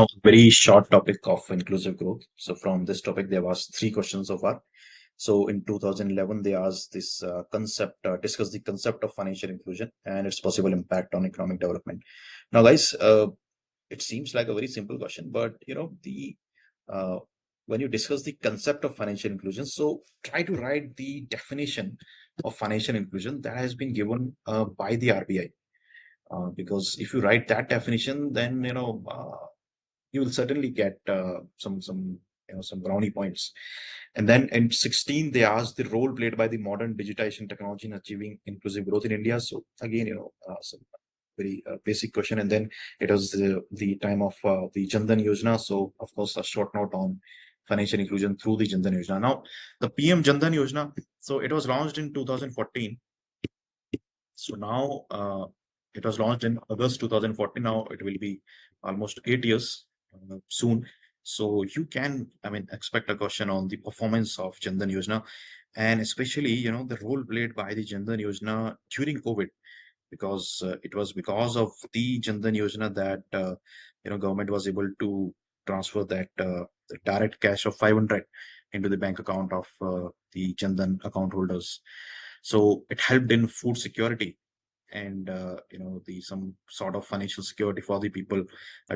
Now, very short topic of inclusive growth. So from this topic, there was three questions so far. So in 2011, they asked this discuss the concept of financial inclusion and its possible impact on economic development. Now, guys, it seems like a very simple question, but the uh, when you discuss the concept of financial inclusion, so try to write the definition of financial inclusion that has been given by the RBI. Because if you write that definition, then you will certainly get some brownie points. And then in 16, they asked the role played by the modern digitization technology in achieving inclusive growth in India. So again, some very basic question. And then it was the time of the Jandan Yojana. So of course, a short note on financial inclusion through the Jandan Yojana. Now, the PM Jandan Yojana. So it was launched in 2014. So now it was launched in August 2014. Now it will be almost 8 years soon. So you can, I mean, expect a question on the performance of Jandan Yojana, and especially the role played by the Jandan Yojana during COVID, because it was because of the Jandan Yojana that government was able to transfer that the direct cash of 500 into the bank account of the Jandan account holders. So it helped in food security and the some sort of financial security for the people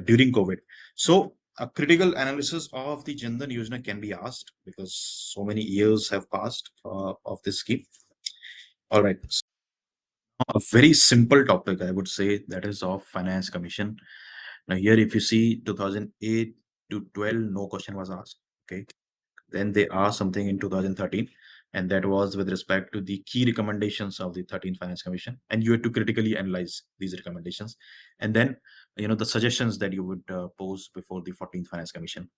during COVID. So a critical analysis of the Jandan Yojana can be asked because so many years have passed of this scheme. All right, a very simple topic, I would say, that is of finance commission. Now here, if you see 2008 to 12, no question was asked. Okay, then they asked something in 2013, and that was with respect to the key recommendations of the 13th Finance Commission, and you had to critically analyze these recommendations, and then the suggestions that you would pose before the 14th Finance Commission.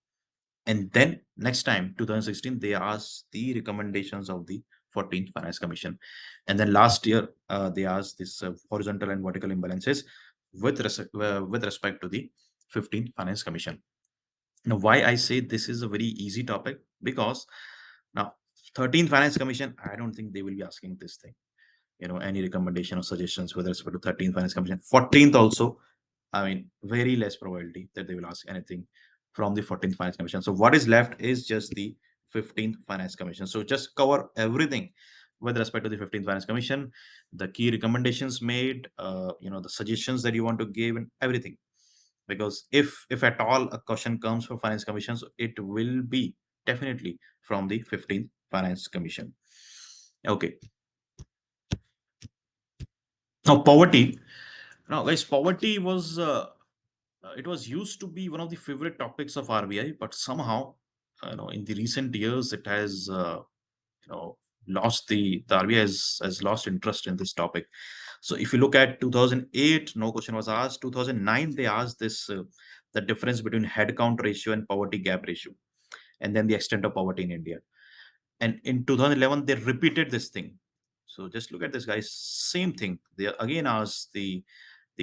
And then next time, 2016, they asked the recommendations of the 14th Finance Commission. And then last year, they asked this horizontal and vertical imbalances with respect to the 15th Finance Commission. Now, why I say this is a very easy topic? Because now 13th Finance Commission, I don't think they will be asking this thing. Any recommendation or suggestions with respect to 13th Finance Commission. 14th also, I mean, very less probability that they will ask anything from the 14th Finance Commission. So what is left is just the 15th Finance Commission. So just cover everything with respect to the 15th Finance Commission, the key recommendations made, the suggestions that you want to give, and everything. Because if at all a question comes for Finance Commission, so it will be definitely from the 15th Finance Commission. Okay. Now poverty. Now, guys, poverty was it was used to be one of the favorite topics of RBI, but somehow, in the recent years, it has lost the RBI has lost interest in this topic. So, if you look at 2008, no question was asked. 2009, they asked this the difference between headcount ratio and poverty gap ratio, and then the extent of poverty in India. And in 2011, they repeated this thing. So just look at this, guys. Same thing. They again asked the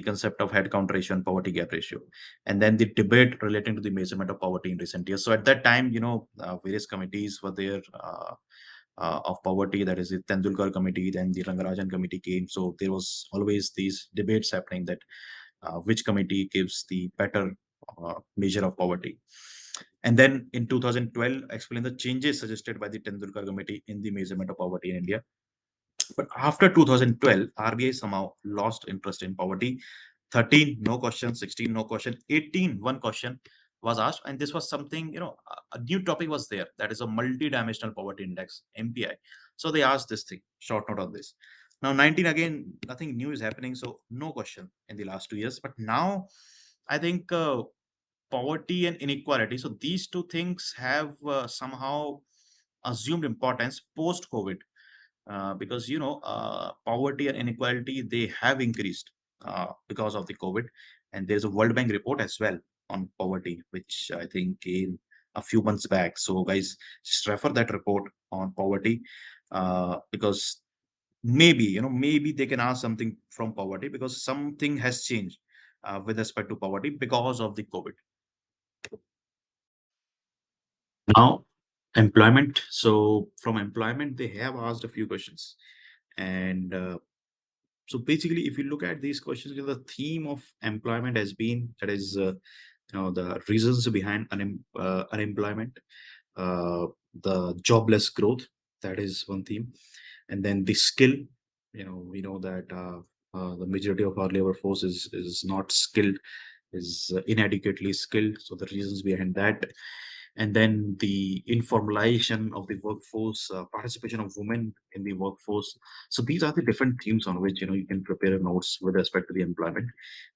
concept of headcount ratio and poverty gap ratio, and then the debate relating to the measurement of poverty in recent years. So at that time, various committees were there of poverty. That is the Tendulkar committee, then the Rangarajan committee came. So there was always these debates happening that which committee gives the better measure of poverty. And then in 2012, explain the changes suggested by the Tendulkar committee in the measurement of poverty in India. But after 2012, RBI somehow lost interest in poverty. 13, no question. 16, no question. 18, one question was asked. And this was something, a new topic was there. That is a multi-dimensional poverty index, MPI. So they asked this thing, short note on this. Now, 19, again, nothing new is happening. So no question in the last 2 years. But now, I think poverty and inequality. So these two things have somehow assumed importance post COVID, because poverty and inequality, they have increased because of the COVID. And there's a World Bank report as well on poverty, which I think came a few months back. So guys, just refer that report on poverty, because maybe they can ask something from poverty because something has changed with respect to poverty because of the COVID. Now, employment. So from employment, they have asked a few questions. And so basically, if you look at these questions, the theme of employment has been, that is the reasons behind unemployment, uh, the jobless growth, that is one theme, and then the skill. We know that the majority of our labor force is not skilled, is inadequately skilled. So the reasons behind that, and then the informalization of the workforce, participation of women in the workforce. So these are the different themes on which you can prepare notes with respect to the employment,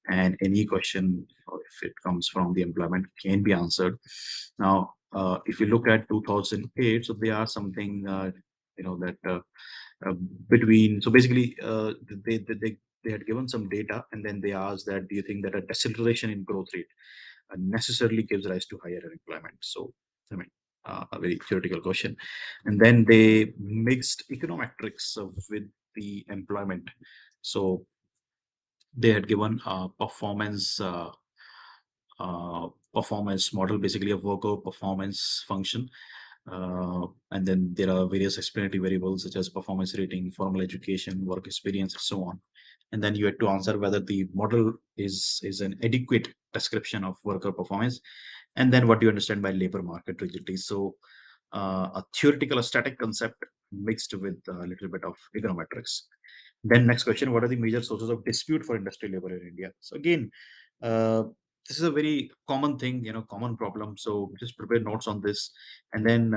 and any question, if it comes from the employment, can be answered. Now, if you look at 2008, so they are something that uh, between. So basically, they had given some data, and then they asked that, do you think that a deceleration in growth rate necessarily gives rise to higher unemployment? So, I mean, a very theoretical question. And then they mixed econometrics with the employment. So they had given performance model, basically a worker performance function. And then there are various explanatory variables such as performance rating, formal education, work experience, and so on. And then you had to answer whether the model is an adequate description of worker performance, and then what do you understand by labor market rigidity. So a theoretical, a static concept mixed with a little bit of econometrics. Then next question: what are the major sources of dispute for industrial labor in India? So again, uh, this is a very common thing, common problem. So just prepare notes on this, and then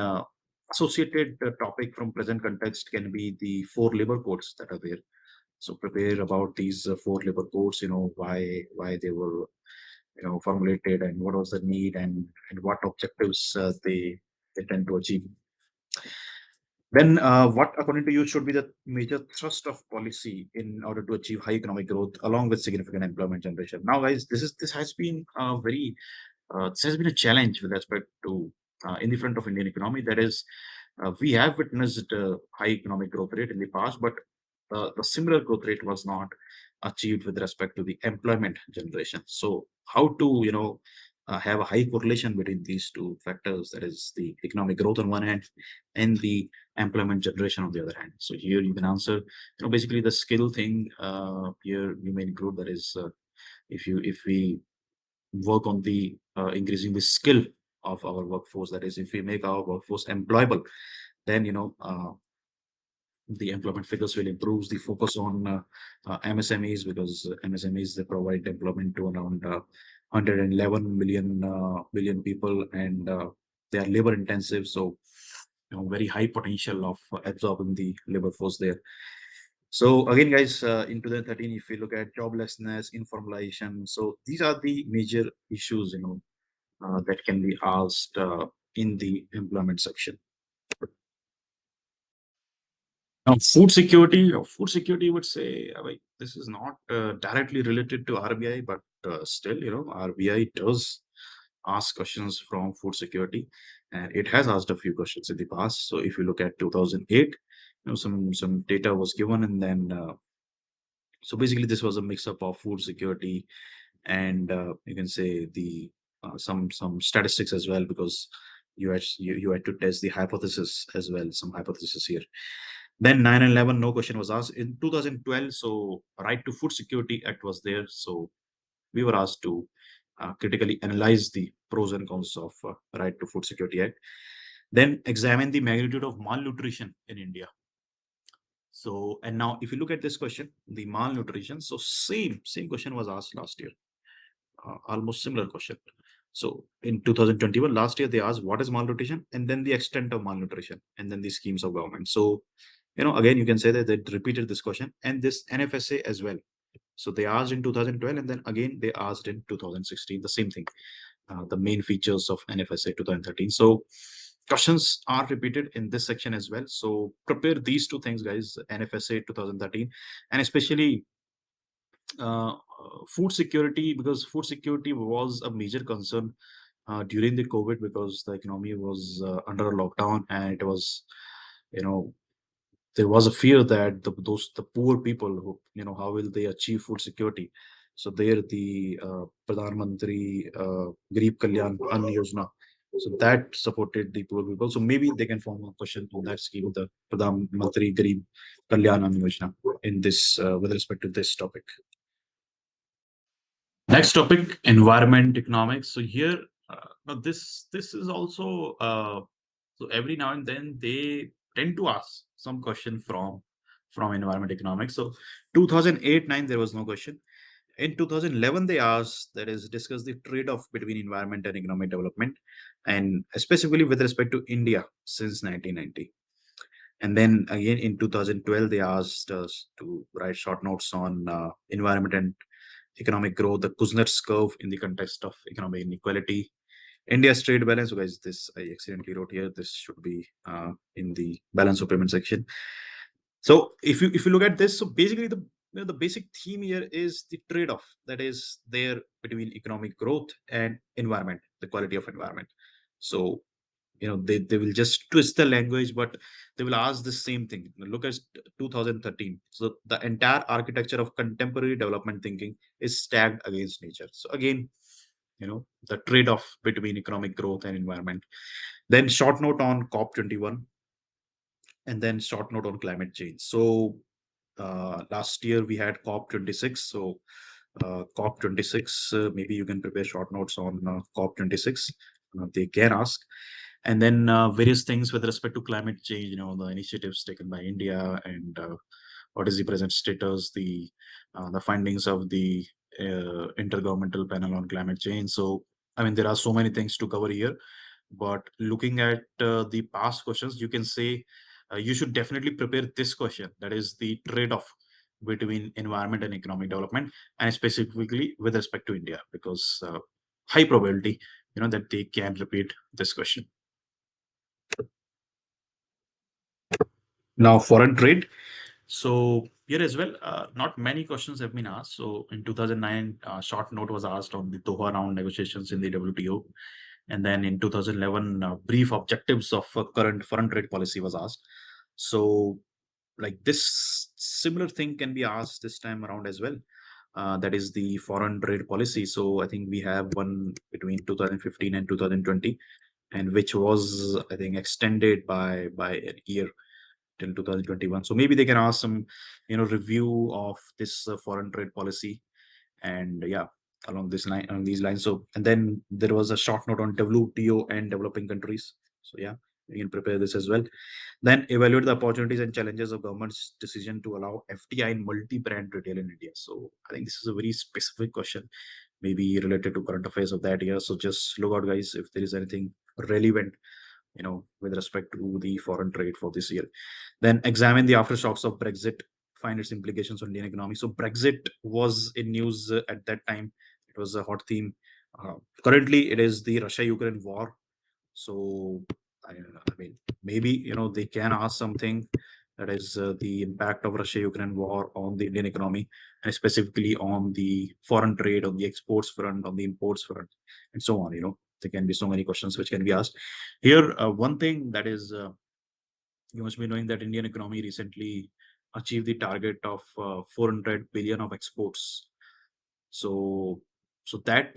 associated topic from present context can be the four labor codes that are there. So prepare about these four labor codes. Why they were formulated, and what was the need, and what objectives they tend to achieve. Then, what, according to you, should be the major thrust of policy in order to achieve high economic growth along with significant employment generation? Now, guys, this has been very this has been a challenge with respect to in the front of Indian economy. That is, we have witnessed high economic growth rate in the past, but the similar growth rate was not achieved with respect to the employment generation. So, how to have a high correlation between these two factors, that is the economic growth on one hand and the employment generation on the other hand. So here you can answer, basically the skill thing. Here you may include, that is, if we work on the increasing the skill of our workforce, that is, if we make our workforce employable, then the employment figures will improve. The focus on MSMEs, because MSMEs, they provide employment to around 111 million people, and they are labor intensive. So very high potential of absorbing the labor force there. So again, guys, in 2013, if we look at joblessness, informalization, so these are the major issues that can be asked in the employment section. Now, food security would say, this is not directly related to RBI, but still, RBI does ask questions from food security, and it has asked a few questions in the past. So, if you look at 2008, some data was given, and then so basically this was a mix up of food security, and you can say the some statistics as well, because you had to test the hypothesis as well, some hypothesis here. Then 9/11, no question was asked in 2012. So right to food security act was there. So we were asked to critically analyze the pros and cons of right to food security act. Then examine the magnitude of malnutrition in India. So, and now if you look at this question, the malnutrition, so same question was asked last year, almost similar question. So in 2021, last year, they asked what is malnutrition, and then the extent of malnutrition, and then the schemes of government. So, again, you can say that they repeated this question, and this NFSA as well. So they asked in 2012, and then again they asked in 2016 the same thing, the main features of NFSA 2013. So questions are repeated in this section as well. So prepare these two things, guys: NFSA 2013, and especially food security, because food security was a major concern during the COVID, because the economy was under a lockdown, and it was, you know, there was a fear that the poor people who, how will they achieve food security. So there the Pradhan Mantri Garib Kalyan Ann Yojana, so that supported the poor people. So maybe they can form a question on that scheme, the Pradhan Mantri Garib Kalyan Ann Yojana, in this with respect to this topic. Next topic, environment economics. So here, now this is also so every now and then they tend to ask some question from environment economics. So 2008-9 there was no question. In 2011 they asked, that is, discuss the trade-off between environment and economic development, and specifically with respect to India since 1990. And then again in 2012 they asked us to write short notes on environment and economic growth, the Kuznets curve in the context of economic inequality, India's trade balance. So guys, this I accidentally wrote here. This should be in the balance of payment section. So if you look at this, so basically the basic theme here is the trade-off that is there between economic growth and environment, the quality of environment. So they will just twist the language, but they will ask the same thing. Look at 2013. So the entire architecture of contemporary development thinking is stacked against nature. So again, the trade-off between economic growth and environment. Then short note on COP21, and then short note on climate change. So last year we had COP26. So COP26, maybe you can prepare short notes on COP26. They can ask. And then various things with respect to climate change, the initiatives taken by India, and what is the present status, the findings of the intergovernmental panel on climate change. So I mean, there are so many things to cover here, but looking at the past questions, you can say you should definitely prepare this question, that is the trade-off between environment and economic development, and specifically with respect to India, because high probability that they can repeat this question. Now, foreign trade. So here as well, not many questions have been asked. So in 2009, short note was asked on the Doha round negotiations in the WTO, and then in 2011, brief objectives of current foreign trade policy was asked. So like this similar thing can be asked this time around as well. That is the foreign trade policy. So I think we have one between 2015 and 2020, and which was, I think, extended by a year till 2021. So maybe they can ask some review of this foreign trade policy, and yeah, along these lines. So, and then there was a short note on WTO and developing countries. So yeah, we can prepare this as well. Then evaluate the opportunities and challenges of government's decision to allow FDI in multi-brand retail in India. So I think this is a very specific question, maybe related to current affairs of that year. So just look out, guys, if there is anything relevant, with respect to the foreign trade for this year. Then examine the aftershocks of Brexit, find its implications on Indian economy. So Brexit was in news at that time. It was a hot theme. Uh, Currently, it is the Russia-Ukraine war. So I mean, maybe they can ask something, that is the impact of Russia-Ukraine war on the Indian economy, and specifically on the foreign trade, on the exports front, on the imports front, and so on. There can be so many questions which can be asked here. One thing that is, you must be knowing that Indian economy recently achieved the target of 400 billion of exports. So, so that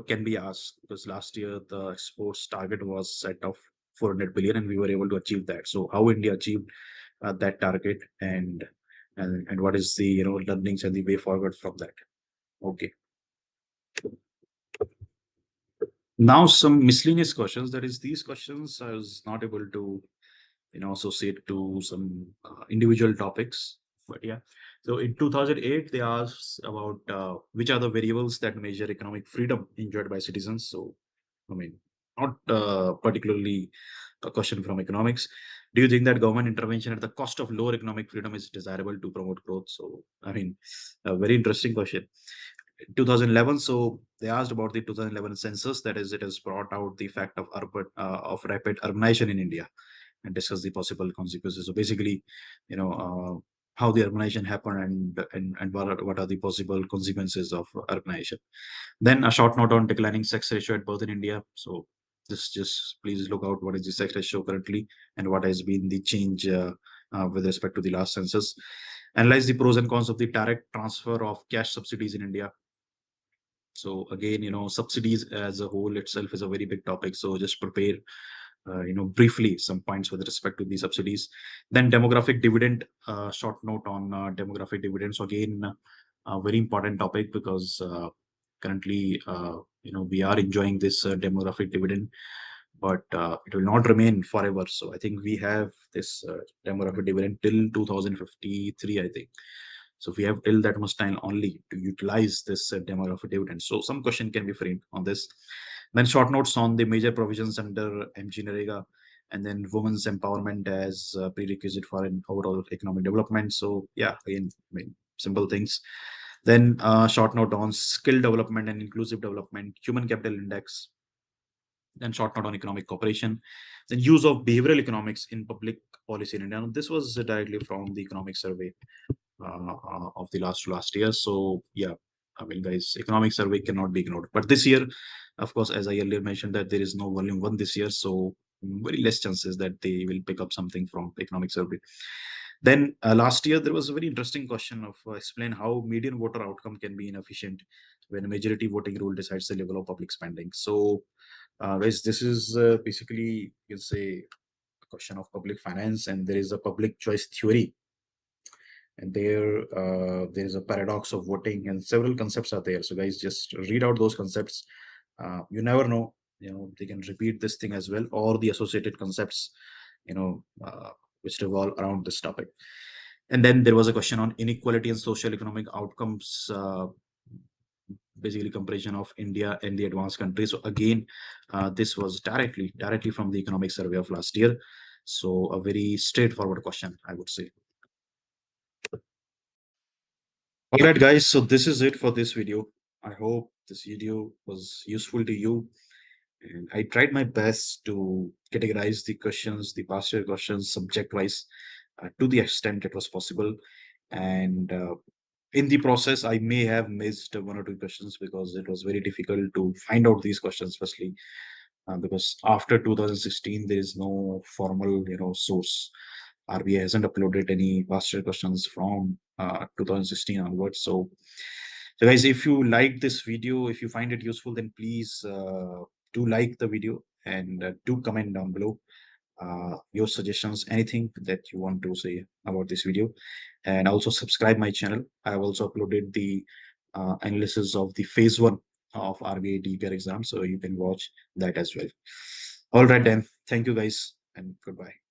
can be asked, because last year the exports target was set of 400 billion, and we were able to achieve that. So, how India achieved that target, and what is the learnings and the way forward from that? Okay. Now, some miscellaneous questions. That is, these questions I was not able to associate to some individual topics, but yeah. So in 2008 they asked about which are the variables that measure economic freedom enjoyed by citizens. So I mean, not particularly a question from economics. Do you think that government intervention at the cost of lower economic freedom is desirable to promote growth? So I mean, a very interesting question. 2011, so they asked about the 2011 census, that is, it has brought out the fact of rapid urbanization in India, and discuss the possible consequences. So basically, how the urbanization happened, and what are the possible consequences of urbanization. Then a short note on declining sex ratio at birth in India. So just please look out what is the sex ratio currently, and what has been the change with respect to the last census. Analyze the pros and cons of the direct transfer of cash subsidies in India. So again, subsidies as a whole itself is a very big topic. So just prepare, briefly some points with respect to the subsidies. Then demographic dividend, short note on demographic dividends. So again, a very important topic, because currently, we are enjoying this demographic dividend, but it will not remain forever. So I think we have this demographic dividend till 2053, I think. So we have till that much time only to utilize this demographic dividend. So some question can be framed on this. Then short notes on the major provisions under MG Narega, and then women's empowerment as a prerequisite for an overall economic development. So yeah, again, I mean, simple things. Then short note on skill development and inclusive development, human capital index, then short note on economic cooperation, then use of behavioral economics in public policy in India. Now, this was directly from the economic survey of the last year. So yeah, I mean, guys, economic survey cannot be ignored. But this year, of course, as I earlier mentioned, that there is no volume one this year, so very less chances that they will pick up something from economic survey. Then last year there was a very interesting question of explain how median voter outcome can be inefficient when a majority voting rule decides the level of public spending. So, guys, this is basically you can say a question of public finance, and there is a public choice theory, and there's a paradox of voting, and several concepts are there. So guys, just read out those concepts. You never know, they can repeat this thing as well, or the associated concepts, which revolve around this topic. And then there was a question on inequality and social economic outcomes, basically comparison of India and the advanced countries. So again, this was directly from the economic survey of last year. So a very straightforward question, I would say. All right, guys. So this is it for this video. I hope this video was useful to you. And I tried my best to categorize the questions, the past year questions, subject wise, to the extent it was possible. And in the process, I may have missed one or two questions because it was very difficult to find out these questions, especially because after 2016, there is no formal, source. RBI hasn't uploaded any past year questions from 2016 onwards. So guys, if you like this video, if you find it useful, then please do like the video, and do comment down below your suggestions, anything that you want to say about this video, and also subscribe my channel. I have also uploaded the analysis of the phase one of RBI DPR exam, so you can watch that as well. All right, then. Thank you, guys, and goodbye.